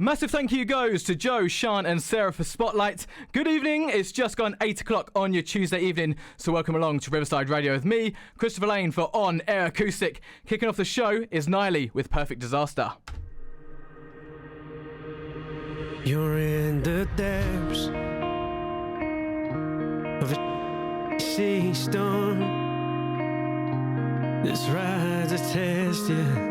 Massive thank you goes to Joe, Sean and Sarah for Spotlight. Good evening, it's just gone 8 o'clock on your Tuesday evening, so welcome along to Riverside Radio with me, Christopher Lane, for On Air Acoustic. Kicking off the show is Niley with Perfect Disaster. You're in the depths of a sea storm. This ride's a test, yeah.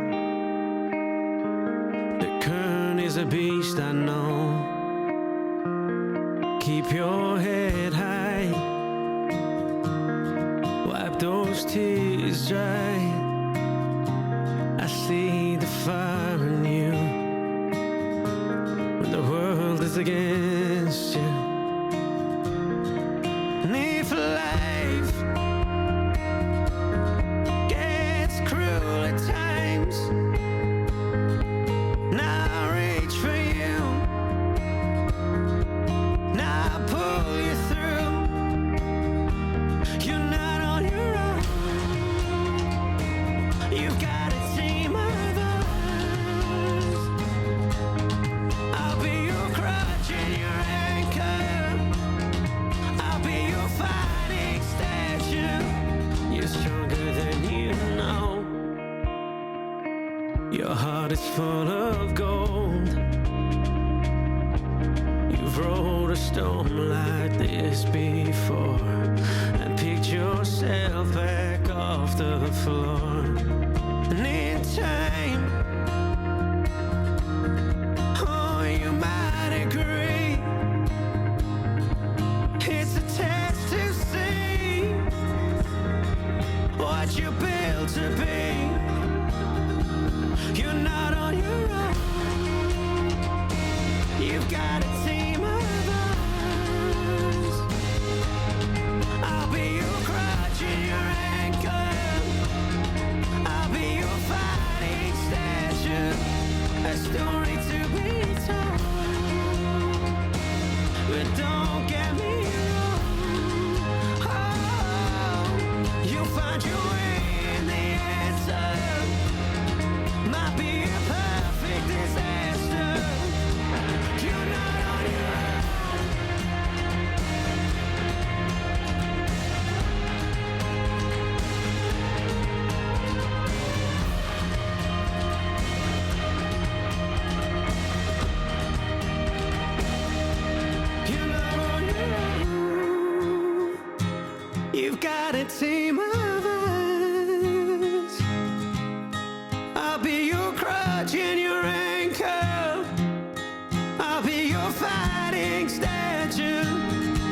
The current is a beast, I know. Keep your head high, wipe those tears dry. I see the fire in you when the world is against you. And if life gets cruel at times, now I reach for you, now I pull you through. You're not on your own, you've got a team of us. I'll be your crutch and your anchor, I'll be your fighting statue. You're stronger than you know, your heart is full of gold. You've rode a storm like this before and picked yourself back off the floor. And in time, oh, you might agree, it's a test to see what you're built to be. You're not on your own, you've got a team of us. I'll be your crutch and your anchor, I'll be your fighting statue. A story to be told, but don't get me wrong. Oh, you'll find your way in the answer. Might be a perfect disaster. You're not on your You're not on your own, you've got a team of us. I'll be your crutch and your anchor, I'll be your fighting statue.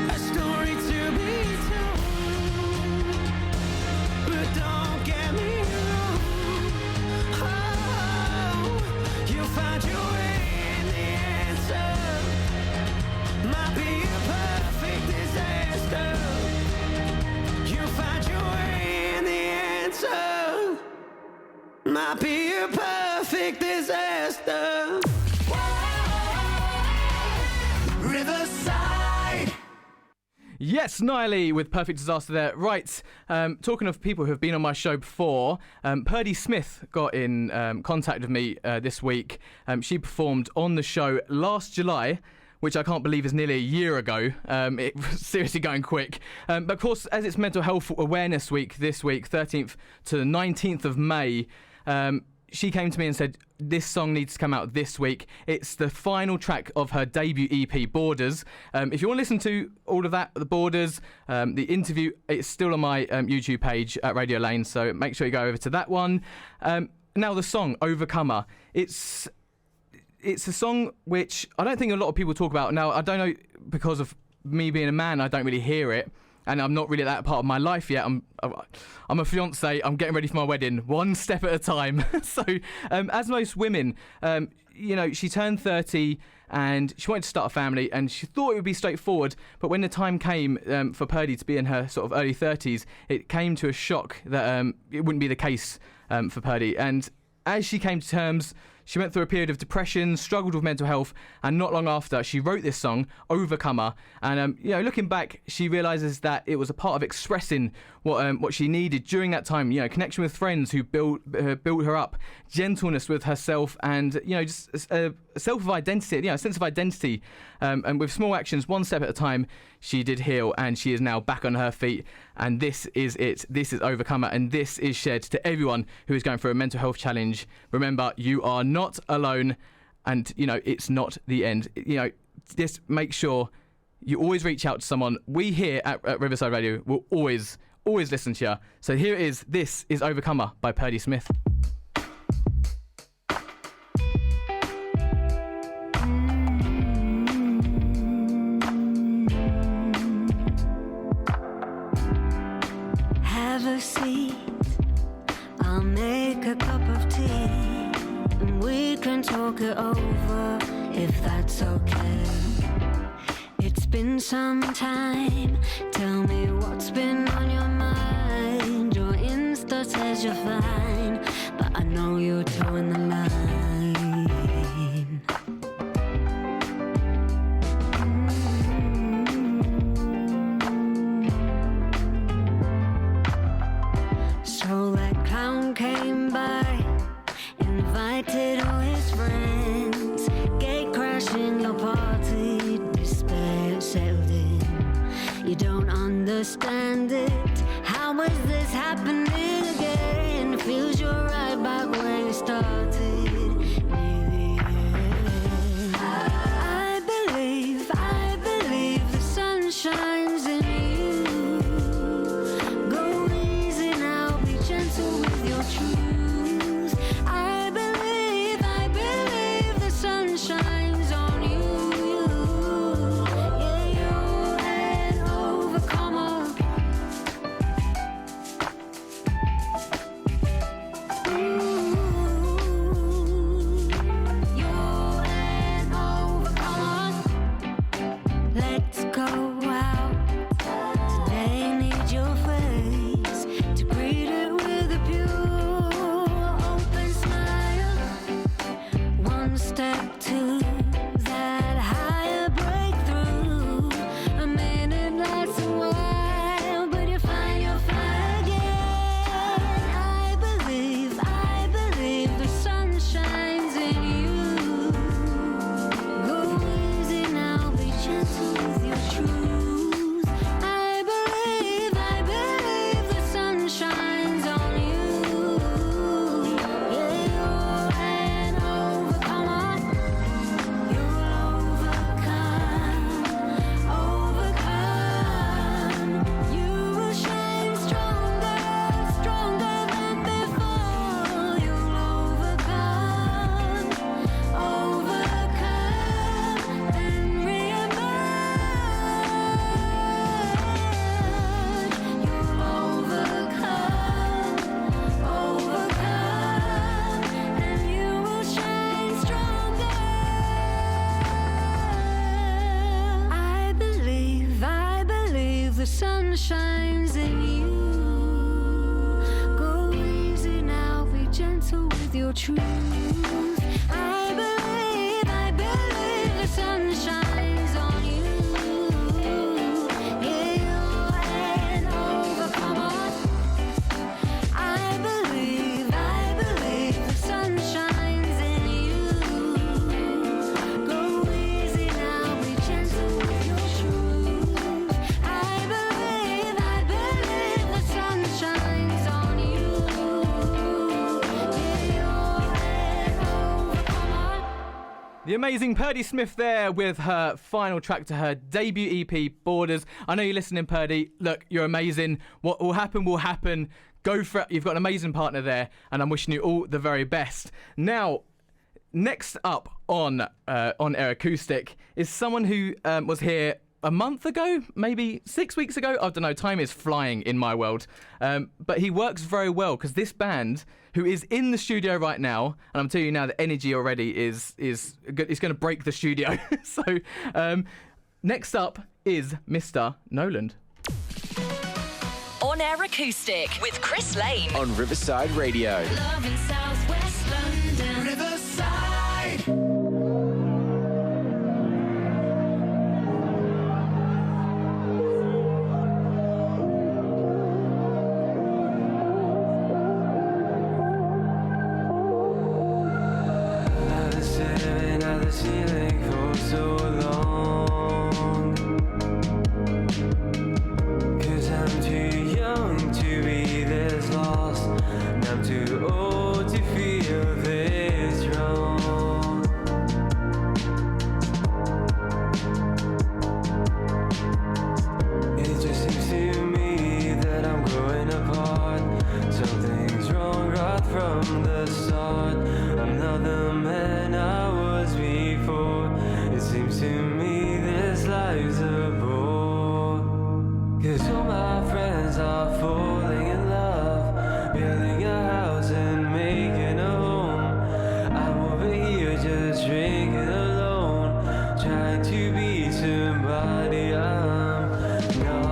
A story to be told, but don't get me wrong. Oh, you'll find your way in the answer. Might be a perfect disaster. You'll find your way in the answer. Might be a perfect disaster. Riverside. Yes, Niley with Perfect Disaster there. Right, talking of people who have been on my show before, Purdy Smith got in contact with me this week. She performed on the show last July, which I can't believe is nearly a year ago. It was seriously going quick. But of course, as it's Mental Health Awareness Week this week, 13th to the 19th of May, she came to me and said, this song needs to come out this week. It's the final track of her debut EP, Borders. If you want to listen to all of that, the Borders, the interview, it's still on my YouTube page at Radio Lane, so make sure you go over to that one. Now the song, Overcomer. It's a song which I don't think a lot of people talk about. Now, I don't know, because of me being a man, I don't really hear it. And I'm not really at that part of my life yet. I'm a fiancé. I'm getting ready for my wedding, one step at a time. So, as most women, she turned 30 and she wanted to start a family, and she thought it would be straightforward. But when the time came for Purdy to be in her sort of early 30s, it came to a shock that it wouldn't be the case for Purdy. And as she came to terms, She went through a period of depression, struggled with mental health, and not long after, she wrote this song, Overcomer. And, looking back, she realises that it was a part of expressing what she needed during that time. Connection with friends who built her up, gentleness with herself, and, just a sense of identity. And with small actions, one step at a time, she did heal, and she is now back on her feet. And this is it. This is Overcomer, and this is shared to everyone who is going through a mental health challenge. Remember, you are not alone, and, it's not the end. Just make sure you always reach out to someone. We here at Riverside Radio will always listen to you. So here it is. This is Overcomer by Purdy Smith. Have a seat, I'll make a cup of tea, and we can talk it over if that's okay. It's been some time, tell me what's been on your mind. Your Insta says you're fine, but I know you're towing the line. So that clown came by, invited all his friends, gate crashing your party, despair settled in. You don't understand it, how is this happening again? Feels you're right back where you started, near the end. I believe the sun shines in you. Go easy now, be gentle with your truth. I believe the sun shines on you. Yeah, you're an overcomer. You're an overcomer. Let's go out. Today need your face to greet it with a pure, open smile. One step to that higher breakthrough. A minute lasts a while, but you find your fire again. I believe the sun shines in you. Go easy now, be gentle with your truth. I believe the sun shines on you. Yeah, you're an overcomer. You'll overcome. You will shine stronger than before. You'll overcome and reemerge. You'll overcome, and you will shine stronger. I believe the sun shines in you. Go easy now, be gentle with your truth. I believe the sun shines on you. Yeah, you're an overcomer. I believe the sun shines in you. Go easy now, be gentle with your truth. I believe the sun shines on you. Yeah, you're an overcomer. The amazing Purdy Smith there with her final track to her debut EP, Borders. I know you're listening, Purdy. Look, you're amazing. What will happen will happen. Go for it. You've got an amazing partner there, and I'm wishing you all the very best. Now, next up on Air Acoustic is someone who was here a month ago, maybe 6 weeks ago. I don't know, time is flying in my world. But he works very well because this band, who is in the studio right now, and I'm telling you now, the energy already is going to break the studio. So next up is Mr. Noland. On Air Acoustic with Chris Lane. On Riverside Radio. Love in Southwest London. Riverside. the ceiling for so long. 'Cause I'm too young to be this lost, and I'm too old to feel this wrong. It just seems to me that I'm growing apart. Something's wrong right from the start. I'm not the man I was before. It seems to me this life's a bore. 'Cause all my friends are falling in love, building a house and making a home. I'm over here just drinking alone, trying to be somebody I'm not.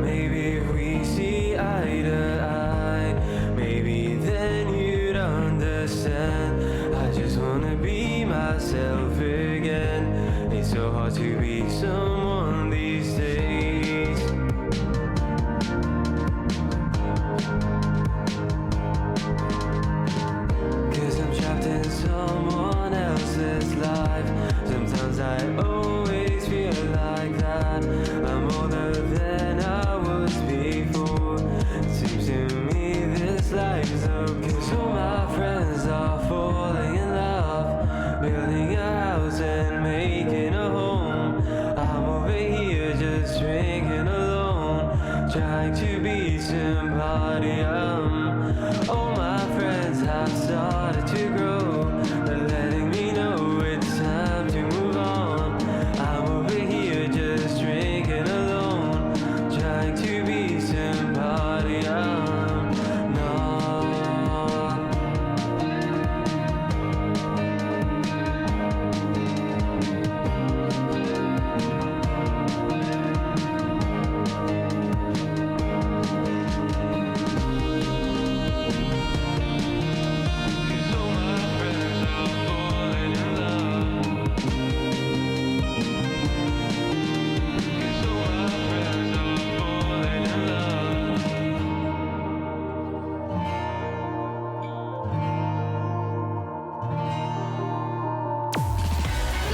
Maybe if we see eye to eye, maybe then you'd understand. I just wanna be myself again. It's so hard to be someone these days. 'Cause I'm trapped in someone else's life. Sometimes I always feel like that. I'm older than I was before. It seems to me this life's okay. 'Cause all my friends are falling in love, building a house and making a home. I'm over here just drinking alone, trying to be somebody all my friends have started to grow. They're letting me know it's time to move on. I'm over here just drinking alone, trying to be somebody I'm not.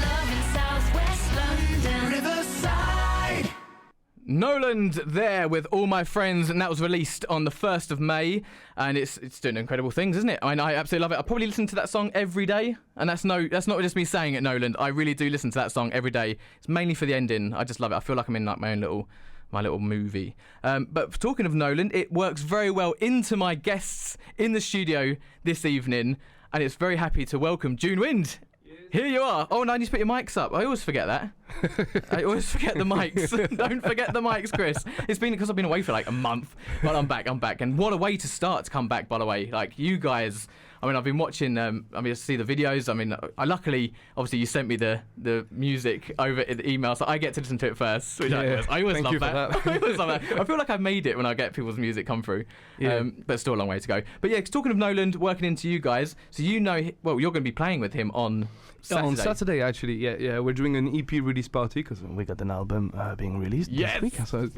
Love in Southwest London. Riverside! Noland there with All My Friends, and that was released on the 1st of May, and it's doing incredible things, isn't it? I mean, I absolutely love it. I probably listen to that song every day, and that's not just me saying it, Noland. I really do listen to that song every day. It's mainly for the ending. I just love it. I feel like I'm in like my little movie. But talking of Noland, it works very well into my guests in the studio this evening, and it's very happy to welcome Dunewind. Here you are. Oh, no, I need to put your mics up. I always forget that. I always forget the mics. Don't forget the mics, Chris. It's been because I've been away for like a month, but I'm back. And what a way to start to come back, by the way. Like, you guys, I mean, I've been watching, I see the videos. I mean, I luckily, obviously, you sent me the music over in the email, so I get to listen to it first, which I always Thank love you for that. I always love that. I feel like I've made it when I get people's music come through. Yeah. But still a long way to go. But yeah, talking of Noland, working into you guys, so you know, well, you're going to be playing with him on Saturday. On Saturday, actually, yeah, we're doing an EP release party because we got an album being released Yes. this week, so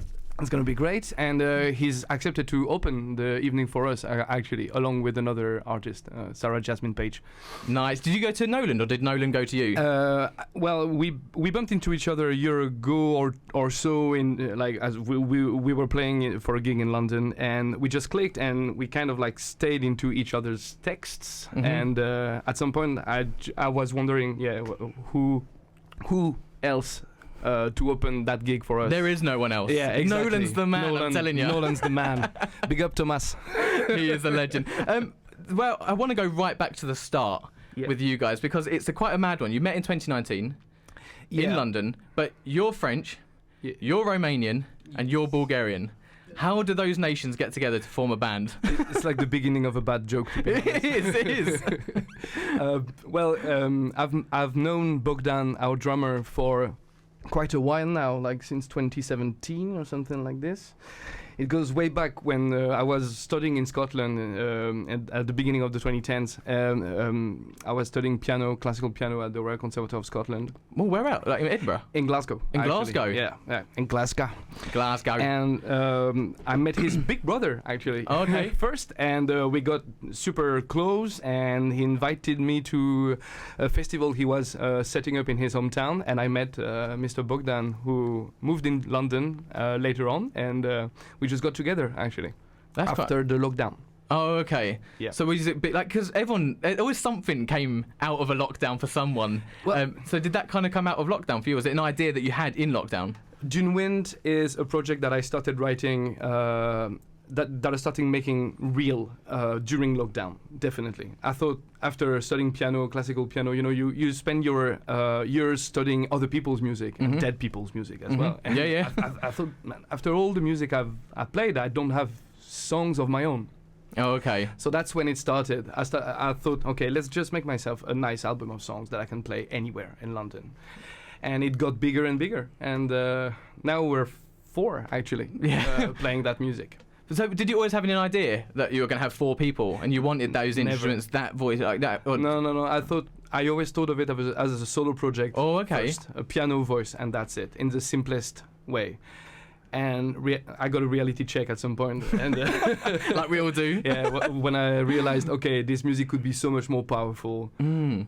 it's gonna be great. And he's accepted to open the evening for us, actually, along with another artist, Sarah Jasmine Page. Nice. Did you go to Noland, or did Noland go to you? Well, we bumped into each other a year ago or so in like as we were playing for a gig in London, and we just clicked and we kind of like stayed into each other's texts. Mhm. And at some point, I was wondering, who else to open that gig for us? There is no one else. Yeah, exactly. Nolan's the man, I'm telling you. Nolan's the man. Big up Thomas. He is a legend. Well, I want to go right back to the start with you guys, because it's quite a mad one. You met in 2019 in London, but you're French, you're Romanian, and you're Bulgarian. How do those nations get together to form a band? It's like the beginning of a bad joke, to be honest. It is. I've known Bogdan, our drummer, for quite a while now, like since 2017 or something like this. It goes way back when I was studying in Scotland at the beginning of the 2010s. I was studying piano, classical piano at the Royal Conservatoire of Scotland. Well, where out? Like in Edinburgh? In Glasgow. In actually. Glasgow? Yeah, in Glasgow. Glasgow. And I met his big brother, actually. Okay. First, and we got super close, and he invited me to a festival he was setting up in his hometown, and I met Mr. Bogdan, who moved in London later on, and we just got together, actually, That's after the lockdown. Oh, okay. Yeah. So was it bit like, because always something came out of a lockdown for someone. Well- So did that kind of come out of lockdown for you? Was it an idea that you had in lockdown? Dunewind is a project that I started writing, that I started making real during lockdown, definitely. I thought after studying piano, classical piano, you spend your years studying other people's music, and dead people's music as well. And Yeah. I thought, man, after all the music I've played, I don't have songs of my own. Oh, okay. So that's when it started. I thought, okay, let's just make myself a nice album of songs that I can play anywhere in London. And it got bigger and bigger. And now we're 4, actually, playing that music. So did you always have an idea that you were going to have 4 people and you wanted those Never. instruments, that voice, like that? Or No. I always thought of it as a solo project. Oh, okay. First, a piano voice, and that's it, in the simplest way. And I got a reality check at some point, and like we all do. yeah, when I realized, okay, this music could be so much more powerful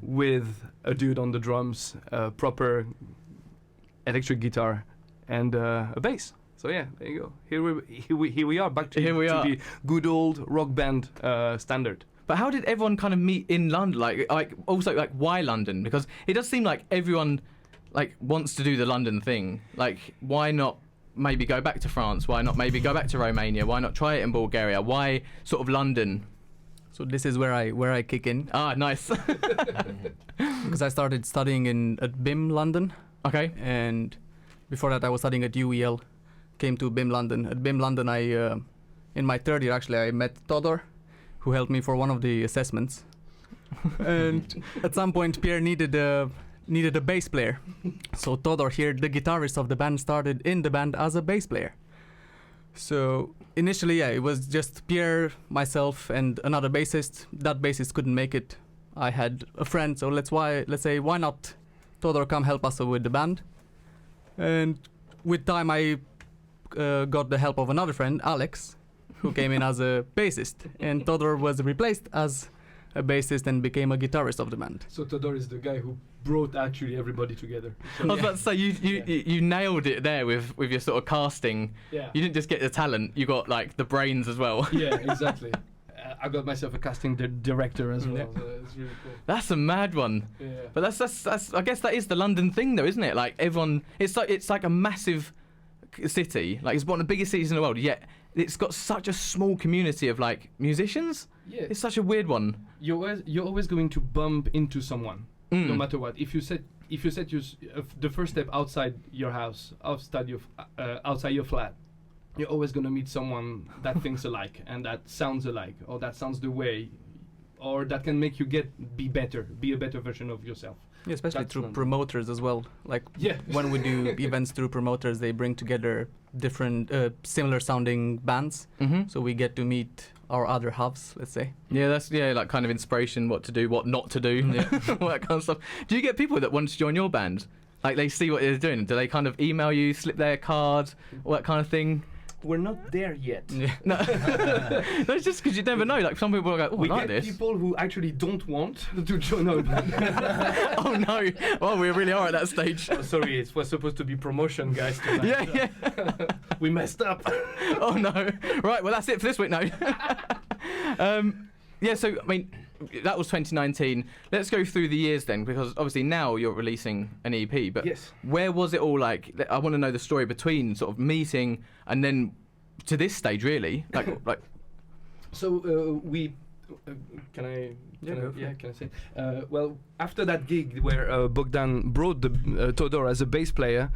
with a dude on the drums, a proper electric guitar, and a bass. So yeah, there you go. Here we are, back to the good old rock band standard. But how did everyone kind of meet in London? Like also, like, why London? Because it does seem like everyone like wants to do the London thing. Like, why not maybe go back to France? Why not maybe go back to Romania? Why not try it in Bulgaria? Why sort of London? So this is where I kick in, Ah, nice. because I started studying at BIM London, Okay. and before that I was studying at UEL. Came to BIM London. At BIM London, I in my third year actually I met Todor, who helped me for one of the assessments. And at some point Pierre needed a bass player, so Todor here, the guitarist of the band, started in the band as a bass player. So initially, it was just Pierre, myself, and another bassist. That bassist couldn't make it. I had a friend, so let's say why not Todor come help us with the band? And with time, I got the help of another friend, Alex, who came in as a bassist, and Todor was replaced as a bassist and became a guitarist of the band. So Todor is the guy who brought actually everybody together. I was about to say you nailed it there with your sort of casting. Yeah. You didn't just get the talent; you got like the brains as well. Yeah, exactly. I got myself a casting director as well. Yeah. So it's really cool. That's a mad one. Yeah. But that's I guess that is the London thing, though, isn't it? Like everyone, it's like a massive city. Like it's one of the biggest cities in the world. Yet it's got such a small community of like musicians. Yeah. It's such a weird one. You're always going to bump into someone, no matter what. If you set the first step outside your house, outside your flat, you're always going to meet someone that thinks alike and that sounds alike, or that sounds the way, or that can make you be a better version of yourself. Yeah, especially That's through London. promoters as well. Like Yeah. when we do events through promoters, they bring together different similar sounding bands, Mm-hmm. so we get to meet our other halves, let's say. Yeah, that's like kind of inspiration, what to do, what not to do, all that kind of stuff. Do you get people that want to join your band? Like they see what you're doing, do they kind of email you, slip their card, all that kind of thing? We're not there yet. Yeah. No, no, it's just because you never know. Like some people are like, oh, We I like get this. people who actually don't want to join our band. Oh no! Well, we really are at that stage. Oh, sorry, it was supposed to be promotion, guys. Tonight. Yeah. We messed up. Oh no! Right. Well, that's it for this week. No. Yeah. So I mean, that was 2019. Let's go through the years then, because obviously now you're releasing an EP. But Yes. where was it all like? I want to know the story between sort of meeting and then to this stage, really. Like. So we. Can I say? Well, after that gig where Bogdan brought the Todor as a bass player,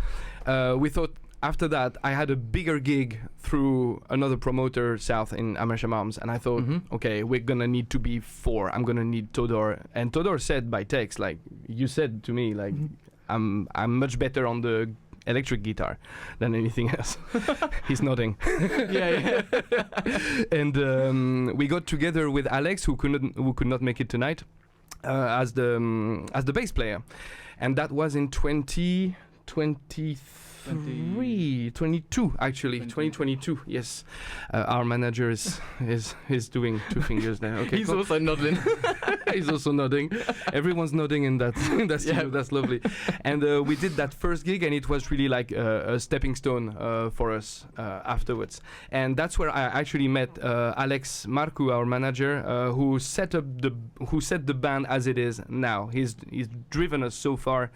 we thought after that I had a bigger gig through another promoter south in Amersham Arms, and I thought, okay, we're gonna need to be 4. I'm gonna need Todor, and Todor said by text, like you said to me, like I'm much better on the electric guitar than anything else. He's nodding. Yeah. And we got together with Alex, who could not make it tonight, as the bass player, and that was in 2022 actually. 2022. Yes, our manager is doing two fingers there. Okay, He's also nodding. He's also nodding. Everyone's nodding in that studio. Yeah. That's lovely. And we did that first gig, and it was really like a stepping stone for us afterwards. And that's where I actually met Alex Marcu, our manager, who set the band as it is now. He's driven us so far,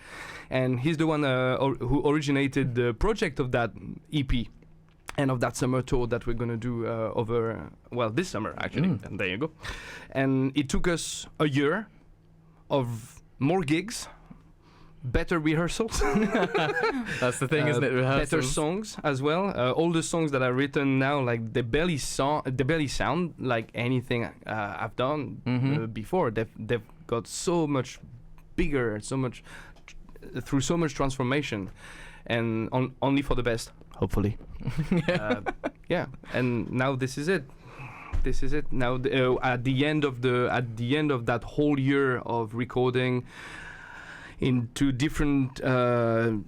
and he's the one who originated the project of that EP. And of that summer tour that we're gonna do this summer actually. And there you go. And it took us a year of more gigs, better rehearsals. That's the thing, isn't it? Rehearsals. Better songs as well. All the songs that I've written now, like they barely sound like anything I've done before. They've got so much bigger, through so much transformation, and only for the best. Hopefully. Yeah, and now this is it. Now at the end of that whole year of recording into different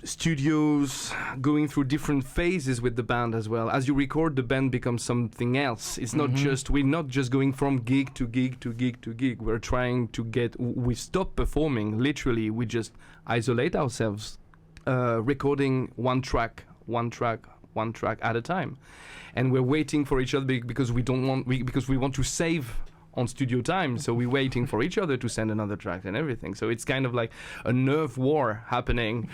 studios, going through different phases with the band as well. As you record, the band becomes something else. It's not we're not just going from gig to gig to gig to gig. We're trying to we stop performing, literally. We just isolate ourselves, recording one track at a time, and we're waiting for each other because we want to save on studio time, so we're waiting for each other to send another track and everything. So it's kind of like a nerve war happening,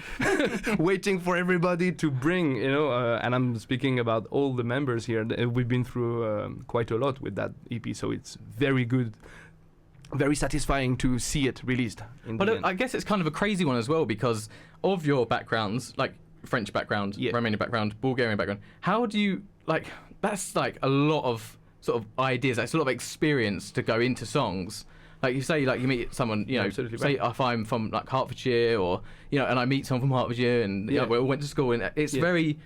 waiting for everybody to bring, and I'm speaking about all the members here. We've been through quite a lot with that EP, so it's very good, very satisfying to see it released. But I guess it's kind of a crazy one as well because of your backgrounds, like French background, Romanian background, Bulgarian background. How do you, that's like a lot of sort of ideas, that's a lot of experience to go into songs. Like you say, you meet someone, Absolutely say right. if I'm from like Hertfordshire or, and I meet someone from Hertfordshire and we all went to school and it's very,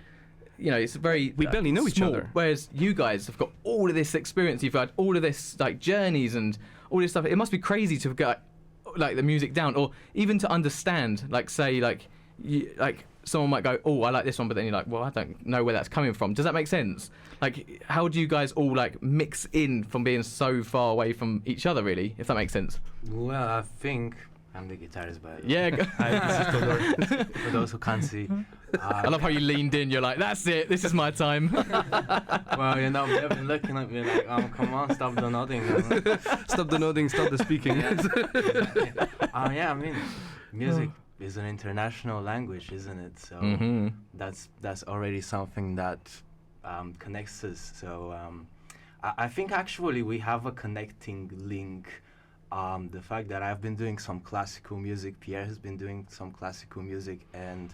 it's very... We barely know each small. other. Whereas you guys have got all of this experience, you've had all of this like journeys and all this stuff. It must be crazy to get like the music down, or even to understand, someone might go, oh, I like this one, but then you're like, well, I don't know where that's coming from. Does that make sense? Like, how do you guys all mix in from being so far away from each other, really, if that makes sense? Well, I think I'm the guitarist, but Yeah. this is Todor, for those who can't see. I love how you leaned in. You're like, that's it. This is my time. Well, they've been looking at me like, oh, come on, stop the nodding. Stop the nodding, stop the speaking. Yeah, I mean, music is an international language, isn't it? So that's already something that connects us. So I think actually we have a connecting link. The fact that I've been doing some classical music, Pierre has been doing some classical music, and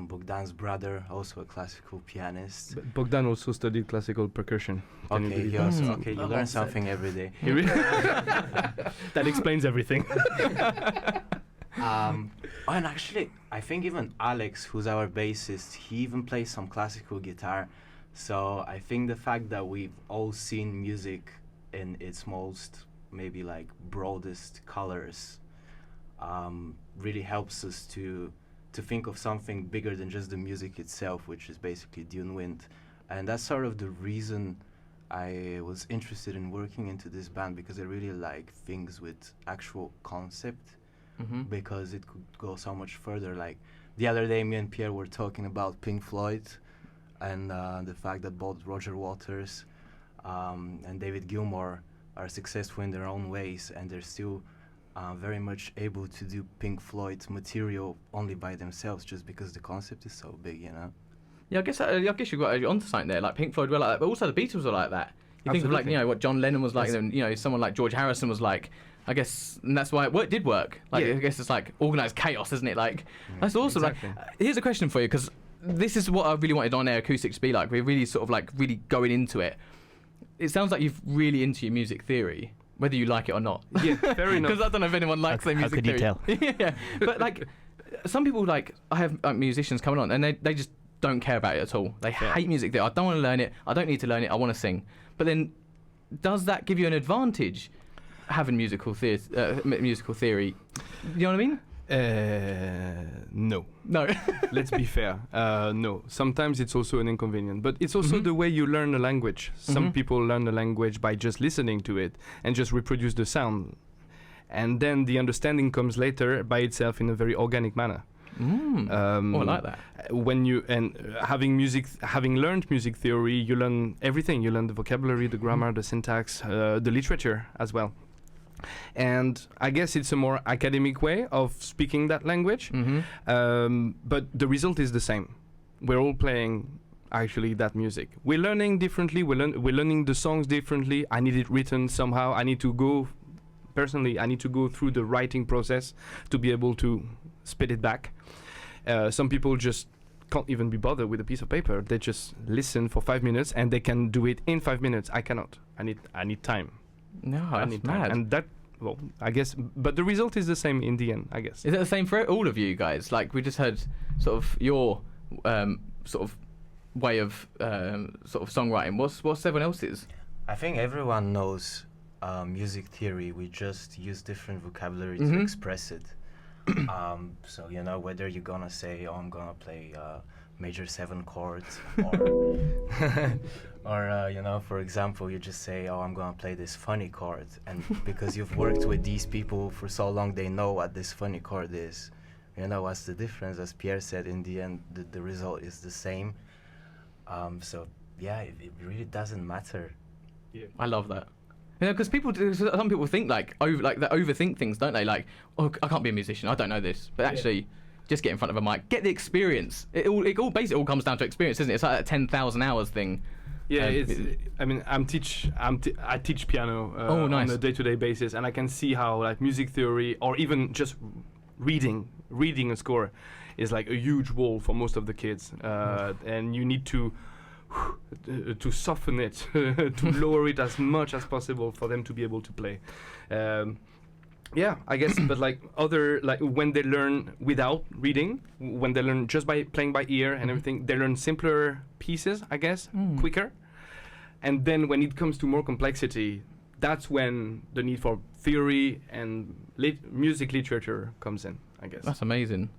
Bogdan's brother, also a classical pianist. Bogdan also studied classical percussion. Okay, you learn something every day. That explains everything. And actually, I think even Alex, who's our bassist, he even plays some classical guitar. So I think the fact that we've all seen music in its most, maybe broadest colors, really helps us to think of something bigger than just the music itself, which is basically Dunewind. And that's sort of the reason I was interested in working into this band, because I really like things with actual concept. Because it could go so much further. Like the other day, me and Pierre were talking about Pink Floyd and the fact that both Roger Waters and David Gilmour are successful in their own ways, and they're still very much able to do Pink Floyd material only by themselves, just because the concept is so big, Yeah, I guess you got onto something there. Like Pink Floyd were like that, but also the Beatles were like that. You Absolutely. think of what John Lennon was like, and someone like George Harrison was like. I guess, and that's why it did work. I guess it's organised chaos, isn't it? That's awesome. Exactly. Here's a question for you, because this is what I really wanted on Air Acoustic to be like. We're really sort of really going into it. It sounds like you're really into your music theory, whether you like it or not. Yeah, fair enough. Because I don't know if anyone likes their music theory. How could you tell? Yeah, but some people like I have musicians coming on and they just don't care about it at all. They hate music. I don't want to learn it. I don't need to learn it. I want to sing. But then, does that give you an advantage? Having musical theory. You know what I mean? No. No. Let's be fair. No. Sometimes it's also an inconvenience, but it's also the way you learn a language. Some people learn a language by just listening to it and just reproduce the sound, and then the understanding comes later by itself in a very organic manner. I like that. When you having learned music theory, you learn everything. You learn the vocabulary, the grammar, the syntax, the literature as well. And I guess it's a more academic way of speaking that language, but the result is the same. We're all playing actually that music. We're learning differently. We're learning the songs differently. I need it written somehow. I need to go through the writing process to be able to spit it back. Some people just can't even be bothered with a piece of paper. They just listen for 5 minutes and they can do it in 5 minutes. I cannot. I need time. No, that's mad. And that, well, I guess, but the result is the same in the end, I guess. Is it the same for all of you guys? Like, we just heard sort of your sort of way of sort of songwriting. What's everyone else's? I think everyone knows music theory. We just use different vocabulary to express it. So, you know, whether you're gonna say, oh, I'm gonna play major 7 chords, or you know, for example, you just say, oh, I'm gonna play this funny chord, and because you've worked with these people for so long, they know what this funny chord is. You know, what's the difference? As Pierre said, in the end, the result is the same. So yeah, it really doesn't matter. Yeah. I love that. You know, because some people think they overthink things, don't they? Like, oh, I can't be a musician. I don't know this. But actually, just get in front of a mic, get the experience. It all basically comes down to experience, isn't it? It's like that 10,000 hours thing. Yeah, I teach piano nice. on a day-to-day basis, and I can see how like music theory or even just reading a score is like a huge wall for most of the kids, and you need to soften it, to lower it as much as possible for them to be able to play. Yeah, I guess, but like when they learn without reading, when they learn just by playing by ear and everything, they learn simpler pieces, I guess, quicker. And then when it comes to more complexity, that's when the need for theory and music literature comes in, I guess. That's amazing.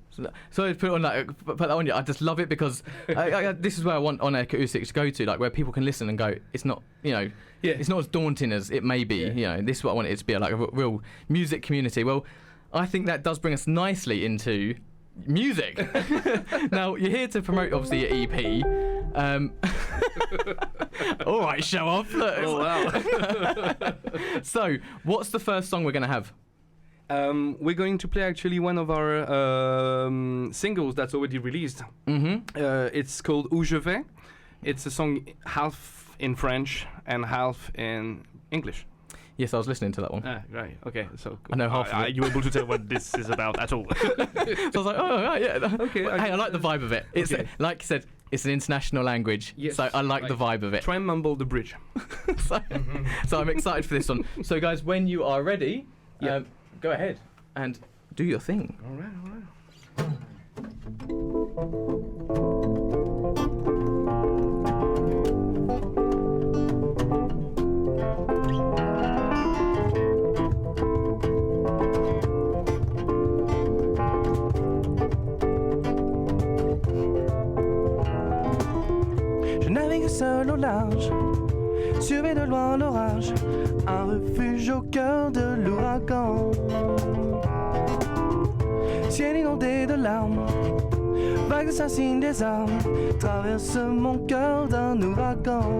So put that on you. I just love it because this is where I want On Air Acoustic to go to, like where people can listen and go, it's not, you know, it's not as daunting as it may be. You know, this is what I want it to be, like a real music community. Well, I think that does bring us nicely into music. Now, you're here to promote, obviously, your EP. All right, show off. Look. Oh, wow. So, what's the first song we're going to have? We're going to play actually one of our singles that's already released. It's called Où je vais. It's a song half in French and half in English. Yes, I was listening to that one. Right, okay. So I know half of it. Are you able to tell what this is about at all? So I was like, oh, right, yeah. Okay. Hey, I like the vibe of it. It's like you said, it's an international language, yes, so I like the vibe of it. Try and mumble the bridge. So I'm excited for this one. So guys, when you are ready, go ahead and do your thing. All right. Je navigue seul au large, surveille de loin l'orage, un refuge au cœur de l'ouragan. Ciel inondé de larmes, vagues s'assignent des armes, traverse mon cœur d'un ouragan.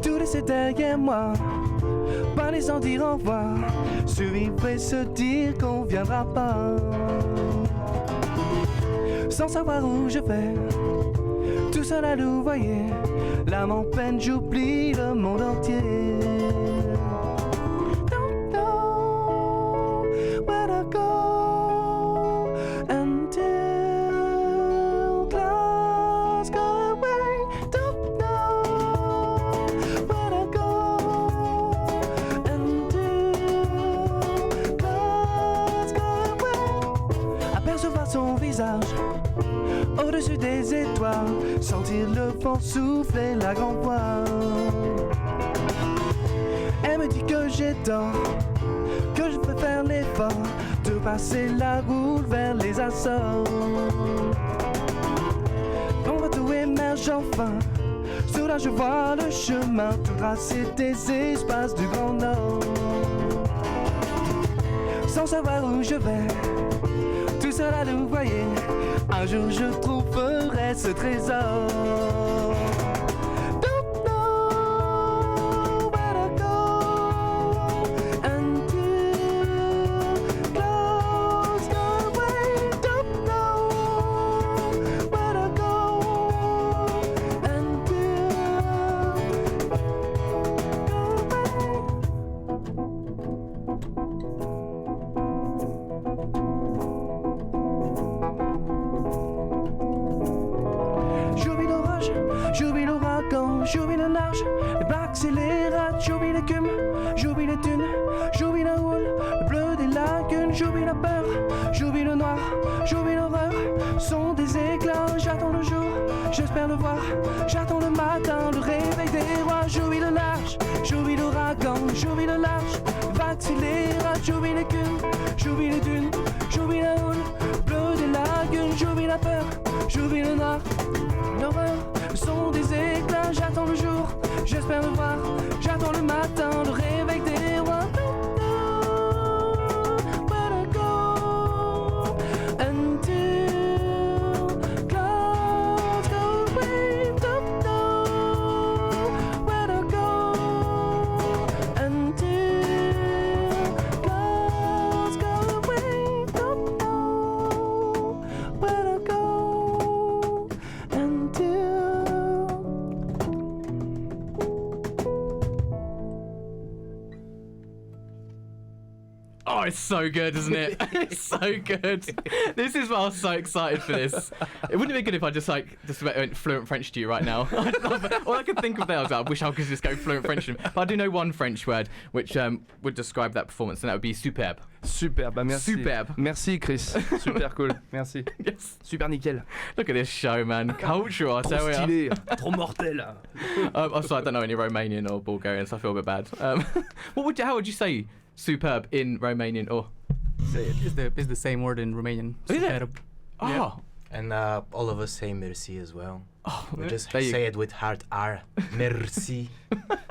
Tout laissé derrière moi, parler sans dire au revoir, survivre et se dire qu'on viendra pas. Sans savoir où je vais, tout seul à louvoyer, l'âme en peine, j'oublie le monde entier. Don't know where to go until clouds go away. Don't know where to go until clouds go away. Apercevoir son visage au-dessus des étoiles, sentir le vent souffler la grande voile. Elle me dit que j'ai tort, que je peux faire l'effort de passer la route vers les Açores. Mon bateau émerge enfin, soudain je vois le chemin tout tracé des espaces du Grand Nord. Sans savoir où je vais, tout seul à nous voyer, un jour je trouverai ce trésor. Don't know where to go until close the way. Don't know where to go until J'oublie l'orage, j'oublie l'ouragan, j'oublie le large, les blagues c'est les rats, j'oublie l'écume, j'oublie les dunes, j'oublie la houle, le bleu des lagunes, j'oublie la peur, j'oublie le noir, j'oublie l'horreur, sont des éclats, j'attends le jour, j'espère le voir, j'attends le matin, le réveil des rois, j'oublie le large, j'oublie l'ouragan, j'oublie le large, les vagues c'est les rats, j'oublie l'écume, j'oublie les dunes, j'oublie la houle, le bleu des lagunes, j'oublie la peur, j'oublie le noir. L'horreur, le son des éclats, j'attends le jour, j'espère le voir, j'attends le matin, le réveil des rois. Where to go until clouds go away. Don't know where to go until clouds go away. Don't know where to go until. Oh, it's so good, isn't it? It's so good. This is why I was so excited for this. It wouldn't be good if I just went fluent French to you right now. I'd love it. All I could think of there was, I wish I could just go fluent French to him. But I do know one French word which would describe that performance, and that would be superbe. Superbe, bah merci. Superbe. Merci Chris, super cool, merci. Yes. Super nickel. Look at this show, man. Cultural, I Trop tell ya. stylé, trop mortel. I'm sorry, I don't know any Romanian or Bulgarian, so I feel a bit bad. How would you say superb in Romanian? Or It's the same word in Romanian. Is it? Superb. oh, Yeah. And all of us say merci as well. We just there you say it with hard R. Merci.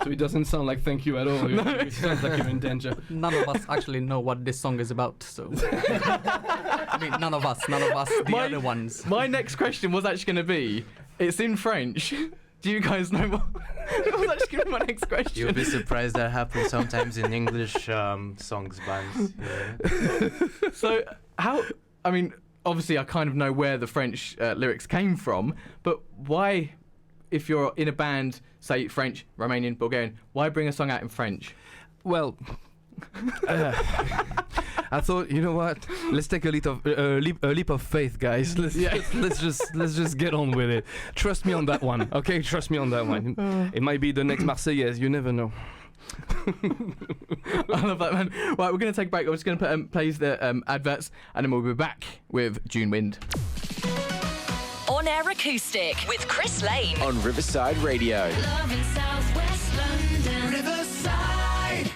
So it doesn't sound like thank you at all. It sounds like you're in danger. None of us actually know what this song is about, so. I mean, none of us, the other ones. My next question was actually going to be, it's in French. Do you guys know what? That was actually going to be my next question. You'll be surprised that happens sometimes in English songs bands. Yeah. So obviously I kind of know where the French lyrics came from, but why, if you're in a band, say French, Romanian, Bulgarian, why bring a song out in French? Well, I thought, you know what? Let's take a leap of faith, guys. Let's just get on with it. Trust me on that one, okay? Trust me on that one. It might be the next Marseillaise. You never know. I love that, man. Right, we're going to take a break. We're just going to play the adverts, and then we'll be back with Dunewind. On Air Acoustic with Chris Lane. On Riverside Radio. Love in Southwest London. Riverside.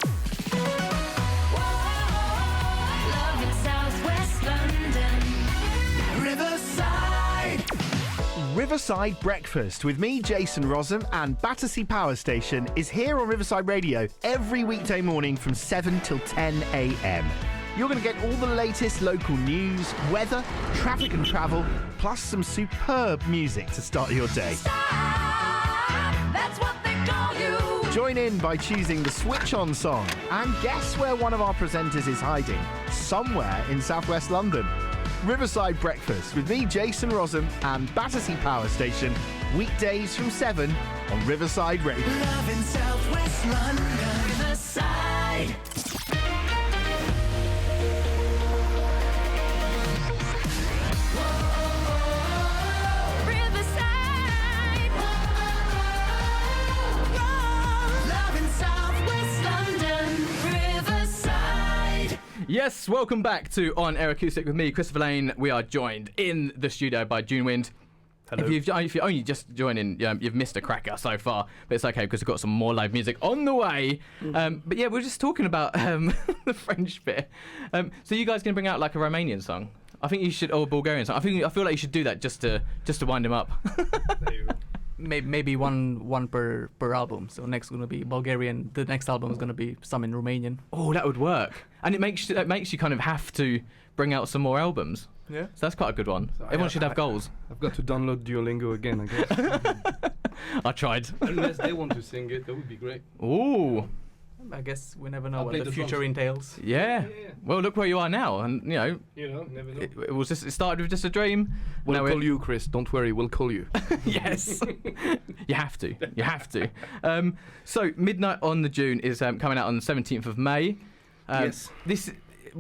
Love in Southwest London. Riverside. Riverside Breakfast with me, Jason Rossum, and Battersea Power Station is here on Riverside Radio every weekday morning from 7 till 10 a.m. You're going to get all the latest local news, weather, traffic and travel, plus some superb music to start your day. That's what they call you. Join in by choosing the Switch On song and guess where one of our presenters is hiding. Somewhere in Southwest London. Riverside Breakfast with me, Jason Rossum, and Battersea Power Station, weekdays from 7 on Riverside Radio. Love in Southwest London. Riverside. Riverside. Love in Southwest London. Riverside. Yes, welcome back to On Air Acoustic with me, Christopher Lane. We are joined in the studio by Dunewind. Hello. If you're only just joining, you've missed a cracker so far, but it's okay because we've got some more live music on the way. But yeah, we're just talking about the French bit. So you guys can bring out like a Romanian song? I think you should, or a Bulgarian song. I feel like you should do that just to wind him up. There you go. Maybe one per album. So next gonna be Bulgarian. The next album is gonna be some in Romanian. Oh, that would work. And it makes you kind of have to bring out some more albums. Yeah. So that's quite a good one. So Everyone should have goals. I've got to download Duolingo again, I guess. I tried. Unless they want to sing it, that would be great. Ooh. I guess we never know I'll what play the the future drums. entails. Yeah. Yeah. Well, look where you are now, and Never know. it started with just a dream. We'll Now call you, Chris. Don't worry, we'll call you. Yes. You have to. So Midnight on the Dune is coming out on the 17th of May. Yes.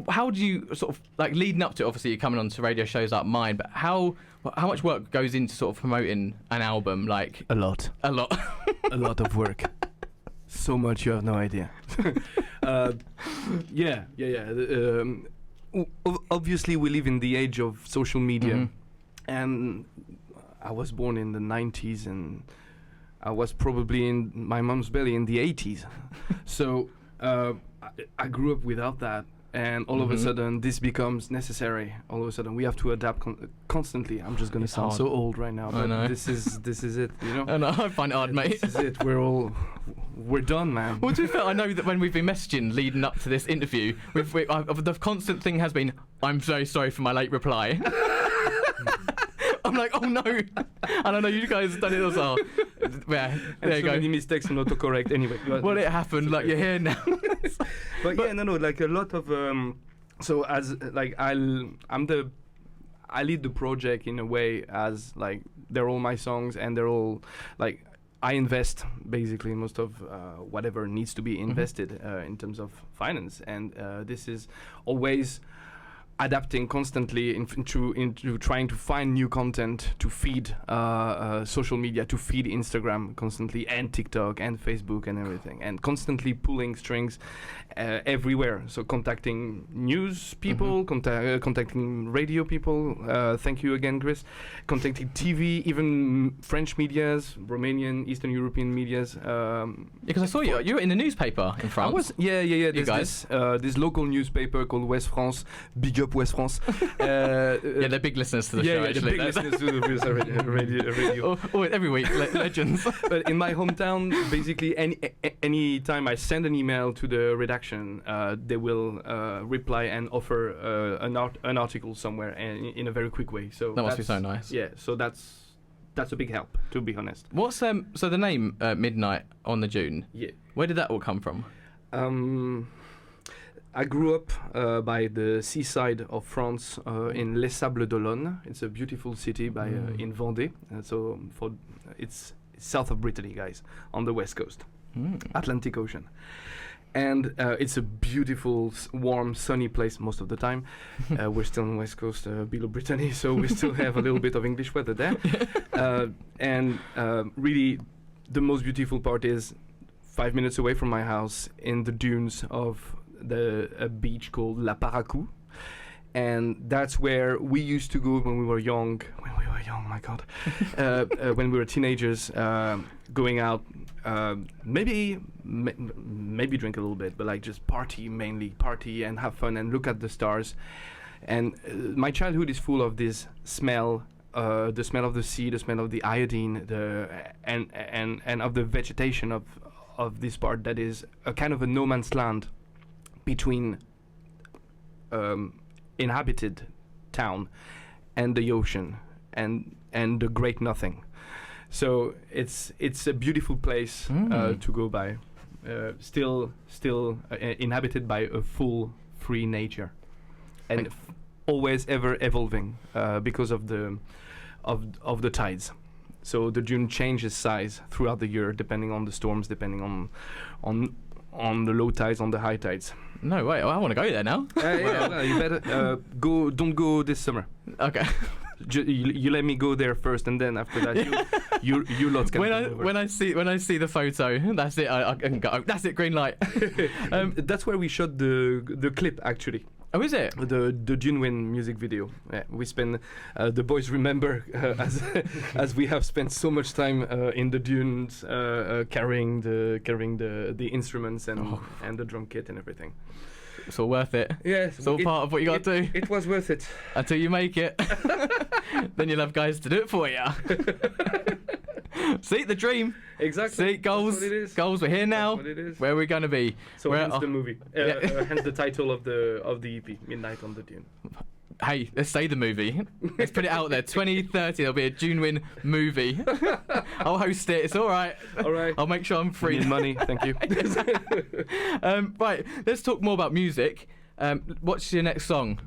How do you sort of like leading up to it? Obviously, you're coming on to radio shows like mine, but how much work goes into sort of promoting an album? Like A lot. a lot. A lot of work. So much you have no idea. Yeah. Obviously, we live in the age of social media, Mhm. and I was born in the 90s, and I was probably in my mom's belly in the 80s. So I grew up without that. And all of a Mhm. sudden, this becomes necessary. All of a sudden, we have to adapt constantly. I'm just gonna It's sound hard. so old right now, I but know. this is it. You know. I know, I find it hard, mate. This is it. We're done, man. Well, to be fair, I know that when we've been messaging leading up to this interview, the constant thing has been, I'm very sorry for my late reply. I'm like, oh no. And I know you guys have done it as well. Yeah, And there you so go. many mistakes in autocorrect. Anyway. Well, it happened, like you're here now. But yeah, no, like a lot of. So as like I lead the project in a way as like they're all my songs and they're all like I invest basically in most of whatever needs to be invested in terms of finance, and this is always adapting constantly into trying to find new content to feed social media, to feed Instagram constantly, and TikTok and Facebook and everything, and constantly pulling strings everywhere. So contacting news people, contacting radio people. Thank you again, Chris. Contacting TV, even French medias, Romanian, Eastern European medias. Because I saw you were in the newspaper in France. I was, yeah. There's guys? this local newspaper called West France. Big up West France. Yeah, they're big listeners to the show, the actually. big listeners to the Riverside radio. Oh, every week, legends. But in my hometown, basically, any time I send an email to the redaction, they will reply and offer an article somewhere in a very quick way. So That must be that's- so nice. Yeah, so that's a big help, to be honest. What's so the name Midnight on the Dune? Yeah. Where did that all come from? I grew up by the seaside of France in Les Sables d'Olonne. It's a beautiful city in Vendée. It's south of Brittany, guys, on the west coast, Atlantic Ocean. And it's a beautiful, warm, sunny place most of the time. We're still on the west coast below Brittany, so we still have a little bit of English weather there. And really, the most beautiful part is 5 minutes away from my house in the dunes of a beach called La Paracou, and that's where we used to go when we were young. My God, when we were teenagers, going out, maybe drink a little bit, but like just mainly party and have fun and look at the stars. And my childhood is full of this smell. The smell of the sea, the smell of the iodine, and of the vegetation of this part that is a kind of a no man's land between inhabited town and the ocean and the great nothing. So it's a beautiful place to go by, still inhabited by a full free nature, and always ever evolving because of the tides. So the dune changes size throughout the year depending on the storms, depending on the low tides, on the high tides. No, wait, I want to go there now. Well, you better go. Don't go this summer. Okay. You let me go there first, and then after that, you lots can come over. When I see the photo, that's it. I can go. That's it. Green light. That's where we shot the clip actually. Oh, is it? The Dunewind music video. Yeah, we spend the boys remember as we have spent so much time in the dunes carrying the instruments and the drum kit and everything. It's all worth it. Yes, It's all part of what you got to do. It was worth it. Until you make it. Then you'll have guys to do it for you. See, the dream. Exactly. See, goals. That's what it is. Goals, we're here now. That's what it is. Where are we going to be? So We're- hence the movie. Hence the title of the EP, Midnight on the Dune. Hey, let's say the movie. Let's put it out there. 2030, there'll be a Dunewind movie. I'll host it. It's all right. All right. I'll make sure I'm We free. need money. Thank you. Right, let's talk more about music. What's your next song?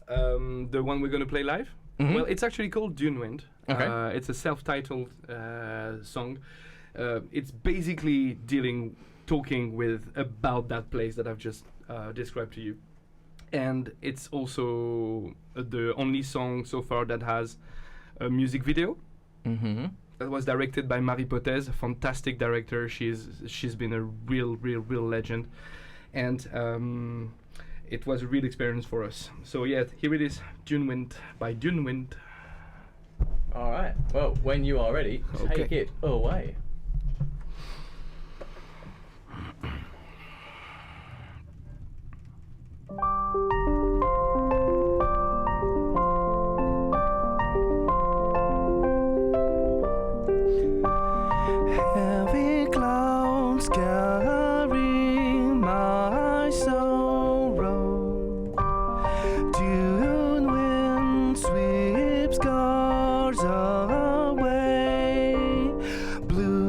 The one we're going to play live? Mhm. Well, it's actually called Dunewind. Okay. It's a self-titled song. It's basically talking about that place that I've just described to you. And it's also the only song so far that has a music video. Mm-hmm. That was directed by Marie Potez, a fantastic director. She's been a real legend. And it was a real experience for us. So yeah, here it is, Dunewind by Dunewind. All right. Well, when you are ready, take Okay. it away. Heavy clouds carry my sorrow. Dune wind sweeps scars away. Blue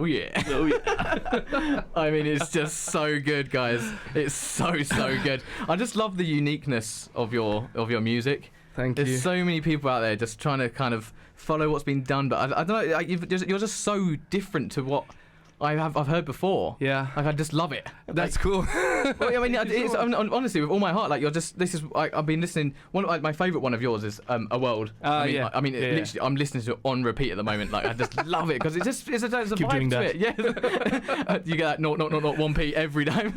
Oh yeah. Oh yeah. I mean, it's just so good, guys. It's so good. I just love the uniqueness of your music. Thank you. There's so many people out there just trying to kind of follow what's been done, but I don't know. Like, you're just so different to what I've heard before. Yeah. Like, I just love it. That's cool. Well, I mean, honestly, with all my heart, like, you're just. This is. I've been listening. My favourite one of yours is A World. Yeah. I mean, Yeah, literally, I'm listening to it on repeat at the moment. Like, I just love it because it's a Keep vibe doing to that. it. Yeah. You get that 0.001p every time.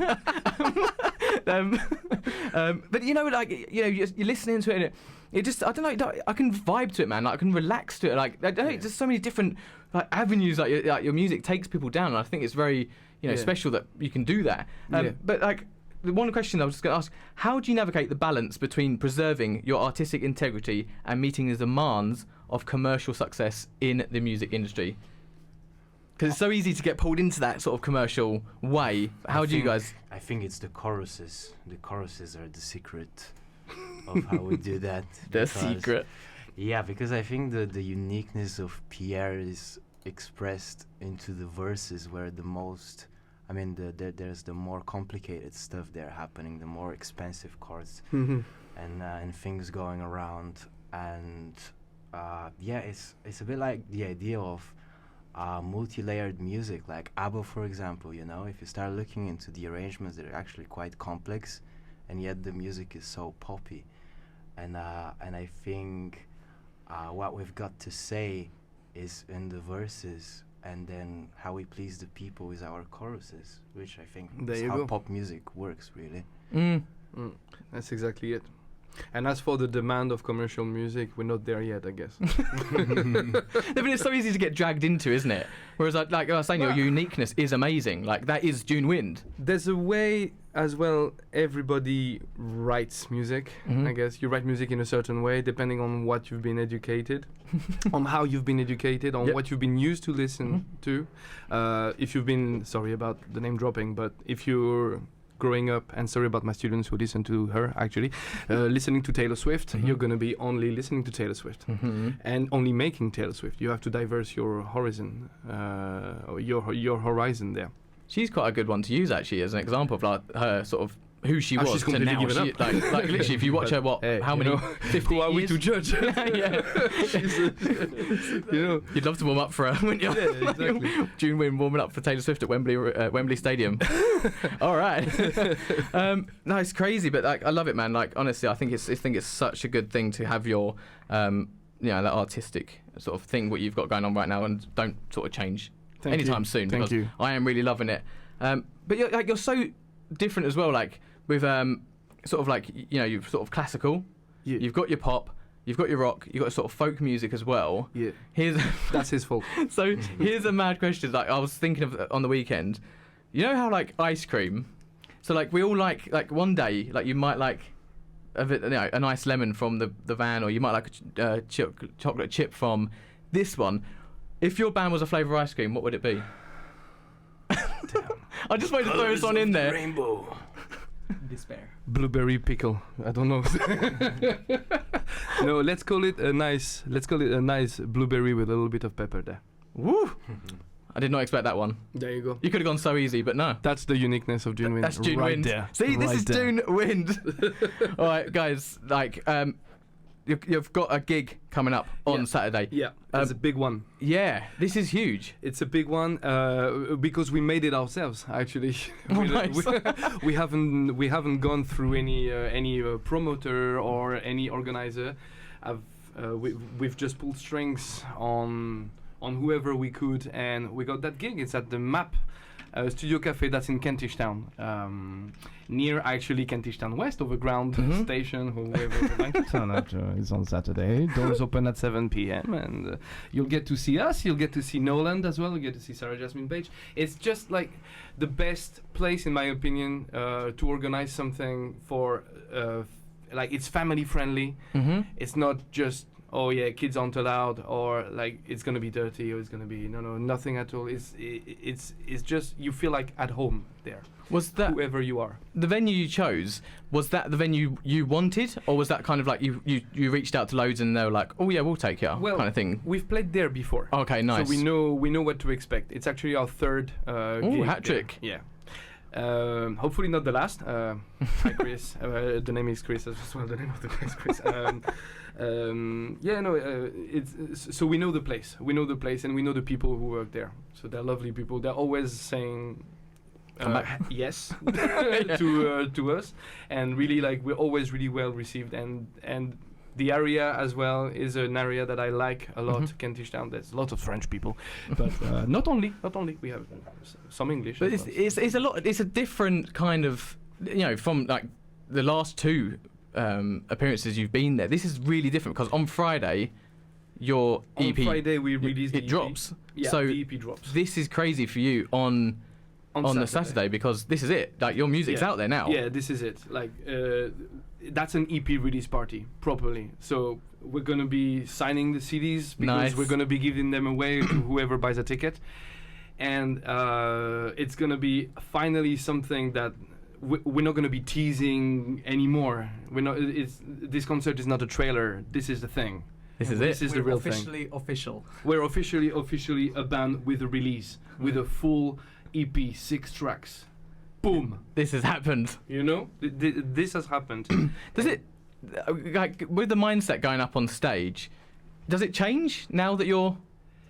But you know, like, you know, you're listening to it. And it just, I don't know, I can vibe to it, man. Like, I can relax to it. Like, I don't know, there's so many different like avenues like your music takes people down, and I think it's very, you know, special that you can do that. But like, the one question I was just going to ask: how do you navigate the balance between preserving your artistic integrity and meeting the demands of commercial success in the music industry? Because it's so easy to get pulled into that sort of commercial way. How do you guys? I think it's the choruses. The choruses are the secret of how we do that. The because- secret. Yeah, because I think the uniqueness of Pierre is expressed into the verses, where the most, I mean, there's the more complicated stuff there happening, the more expensive chords and things going around, and yeah, it's a bit like the idea of multi-layered music, like ABBA, for example. You know, if you start looking into the arrangements, they're actually quite complex, and yet the music is so poppy, and I think what we've got to say is in the verses, and then how we please the people is our choruses, which I think is how pop music works, really. That's exactly it. And as for the demand of commercial music, we're not there yet, I guess. No, but it's so easy to get dragged into, isn't it? Whereas, like I was saying, your uniqueness is amazing. Like, that is Dunewind. There's a way as well, everybody writes music, I guess. You write music in a certain way, depending on what you've been educated, on how you've been educated, on what you've been used to listen to. If you've been, sorry about the name dropping, but if you're growing up, and sorry about my students who listen to her, actually, listening to Taylor Swift, you're going to be only listening to Taylor Swift and only making Taylor Swift. You have to diverse your horizon, your horizon there. She's quite a good one to use, actually, as an example of like her sort of who she was she's to completely now. given She, up. like literally, if you watch her, how many? 50 who are we years? to judge? Yeah. You know, You'd love to warm up for her, wouldn't you? Yeah, exactly. Dunewind warming up for Taylor Swift at Wembley Stadium. All right. No, it's crazy, but like, I love it, man. Like, honestly, I think it's such a good thing to have your, you know, that artistic sort of thing what you've got going on right now, and don't sort of change anytime soon. Thank because you. I am really loving it. But you're so different as well. Like, with sort of like, you know, you've sort of classical. Yeah. You've got your pop. You've got your rock. You've got sort of folk music as well. Yeah. Here's That's his fault. So here's a mad question. Like, I was thinking of on the weekend. You know how like ice cream. So like we all like one day like you might like a bit, you know, a nice lemon from the van, or you might like a chocolate chip from this one. If your band was a flavour of ice cream, what would it be? I just wanted to throw this one in there. Rainbow. Despair. Blueberry pickle. I don't know. No, let's call it a nice blueberry with a little bit of pepper there. Woo! I did not expect that one. There you go. You could have gone so easy, but no. That's the uniqueness of Dunewind. That's Dunewind. Right there. See, this Right is there. Dunewind. All right, guys. Like, you've got a gig coming up on Saturday. Yeah, it's a big one. Yeah, this is huge. It's a big one because we made it ourselves. Actually, Oh, nice. we haven't gone through any promoter or any organizer. We've just pulled strings on whoever we could, and we got that gig. It's at the MAP Studio Cafe that's in Kentish Town, near actually Kentish Town West Overground Station. Whoever would like to turn up, it's on Saturday. Doors open at 7 p.m. and you'll get to see us. You'll get to see Noland as well. You'll get to see Sarah Jasmine Page. It's just like the best place, in my opinion, to organize something for. Like, it's family friendly. It's not just oh yeah, kids aren't allowed, or like it's gonna be dirty, or it's gonna be nothing at all. It's just you feel like at home there. Was that whoever you are? The venue you chose, was that the venue you wanted, or was that kind of like you reached out to loads and they were like, oh yeah, we'll take you, well, kind of thing? We've played there before. Okay, nice. So we know what to expect. It's actually our third gig hat trick. there. Yeah. Hopefully not the last. Hi Chris. The name is Chris as well. The name of the guy is Chris. It's so we know the place. We know the place, and we know the people who work there. So they're lovely people. They're always saying yes to us, and really like we're always really well received, and the area as well is an area that I like a lot. Kentish Town, there's a lot of French people, but not only we have some English. But it's a lot. It's a different kind of, from like the last two appearances you've been there. This is really different because on Friday, your EP. On Friday we release it drops. Yeah, so the EP drops. This is crazy for you on the Saturday because this is it. Like your music's out there now. Yeah, this is it. Like that's an EP release party properly. So we're gonna be signing the CDs because we're gonna be giving them away to whoever buys a ticket, and it's gonna be finally something that we're not gonna be teasing anymore. This concert is not a trailer. This is the thing. This is This is the real thing. Officially official. We're officially a band with a release, with a full EP, 6 tracks. Boom. This has happened. This has happened. Does it, like, with the mindset going up on stage, does it change now that your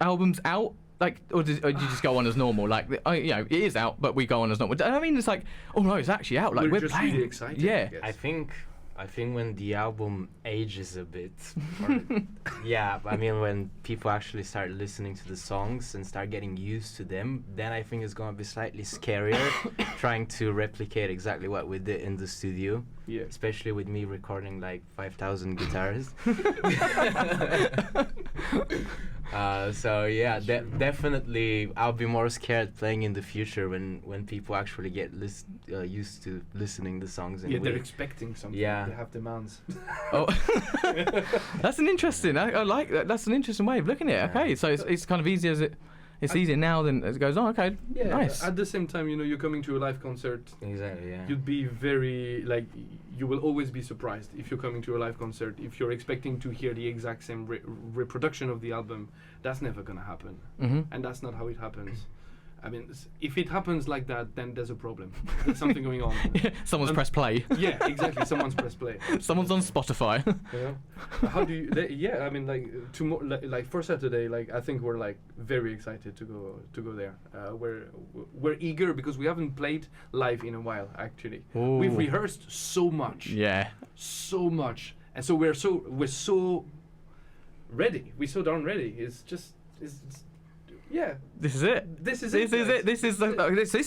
album's out? Like, or do you just go on as normal? Like, it is out, but we go on as normal. I mean, it's like, oh no, it's actually out. Like, we're just playing. really excited. Yeah. I think when the album ages a bit, I mean when people actually start listening to the songs and start getting used to them, then I think it's gonna be slightly scarier trying to replicate exactly what we did in the studio. Yeah. Especially with me recording like 5,000 guitars. Definitely I'll be more scared playing in the future when people actually get used to listening to songs. And they're expecting something. Yeah. They have demands. Oh, that's an interesting. I like that. That's an interesting way of looking at it. Okay, so it's kind of easy as it. It's easier now than as it goes on. Okay, yeah, nice. At the same time, you're coming to a live concert. Exactly. Yeah. You'd be very you will always be surprised if you're coming to a live concert. If you're expecting to hear the exact same reproduction of the album, that's never gonna happen, and that's not how it happens. I mean, if it happens like that, then there's a problem. There's something going on. Someone's pressed play. Yeah, exactly. Someone's pressed play. Someone's on Spotify. How do you? I mean, like for Saturday, I think we're very excited to go there. We're eager because we haven't played live in a while. Actually, Ooh. We've rehearsed so much. Yeah. So much, and so we're so ready. We're so darn ready. It's yeah. This is it. This is it. This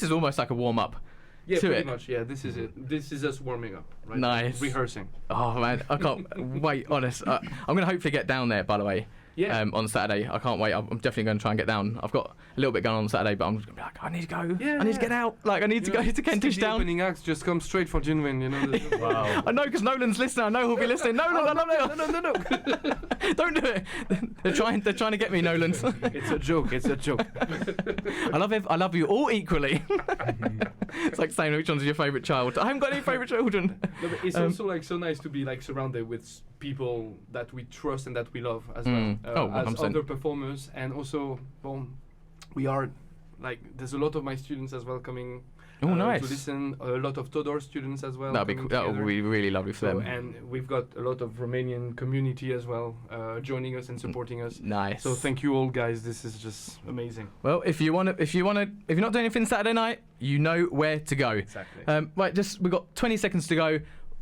is almost like a warm up. Yeah, to pretty it. much. Yeah, this is it. This is us warming up. Right? Nice. Rehearsing. Oh man, I can't wait. Honest, I'm gonna hopefully get down there. By the way. Yeah. On Saturday, I can't wait. I'm definitely going to try and get down. I've got a little bit going on Saturday, but I'm just going to be like, I need to go. Yeah, I need to get out. Like, I need to go to Kentish The Town. opening acts just come straight for Dunewind, Wow. I know because Nolan's listening. I know he'll be listening. No. No. Don't do it. They're trying to get me, Nolan. It's a joke. I love you all equally. It's like saying which one's your favourite child. I haven't got any favourite children. No, but it's also so nice to be surrounded with people that we trust and that we love as well. As 100%. other performers, and also we are there's a lot of my students as well coming nice. to listen, a lot of Todor students as well. That would be really lovely for them. And we've got a lot of Romanian community as well joining us and supporting us. Nice. So thank you all, guys. This is just amazing. Well, if you're not doing anything Saturday night, you know where to go. Exactly. Right, we've got 20 seconds to go.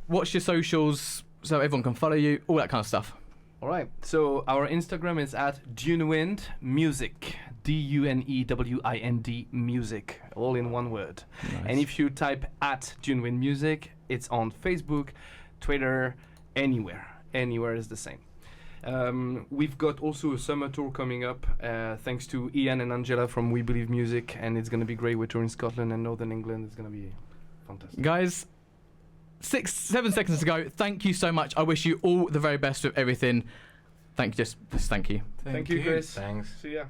What's your socials so everyone can follow you? All that kind of stuff. All right. So our Instagram is at Dunewind Music. DUNEWIND Music, all in one word. Nice. And if you type at Dunewind Music, it's on Facebook, Twitter, anywhere is the same. We've got also a summer tour coming up, thanks to Ian and Angela from We Believe Music, and it's going to be great. We're touring Scotland and Northern England. It's going to be fantastic. Guys, 7 seconds to go. Thank you so much. I wish you all the very best with everything. Thank you. Thank you, Chris. Thanks. See ya.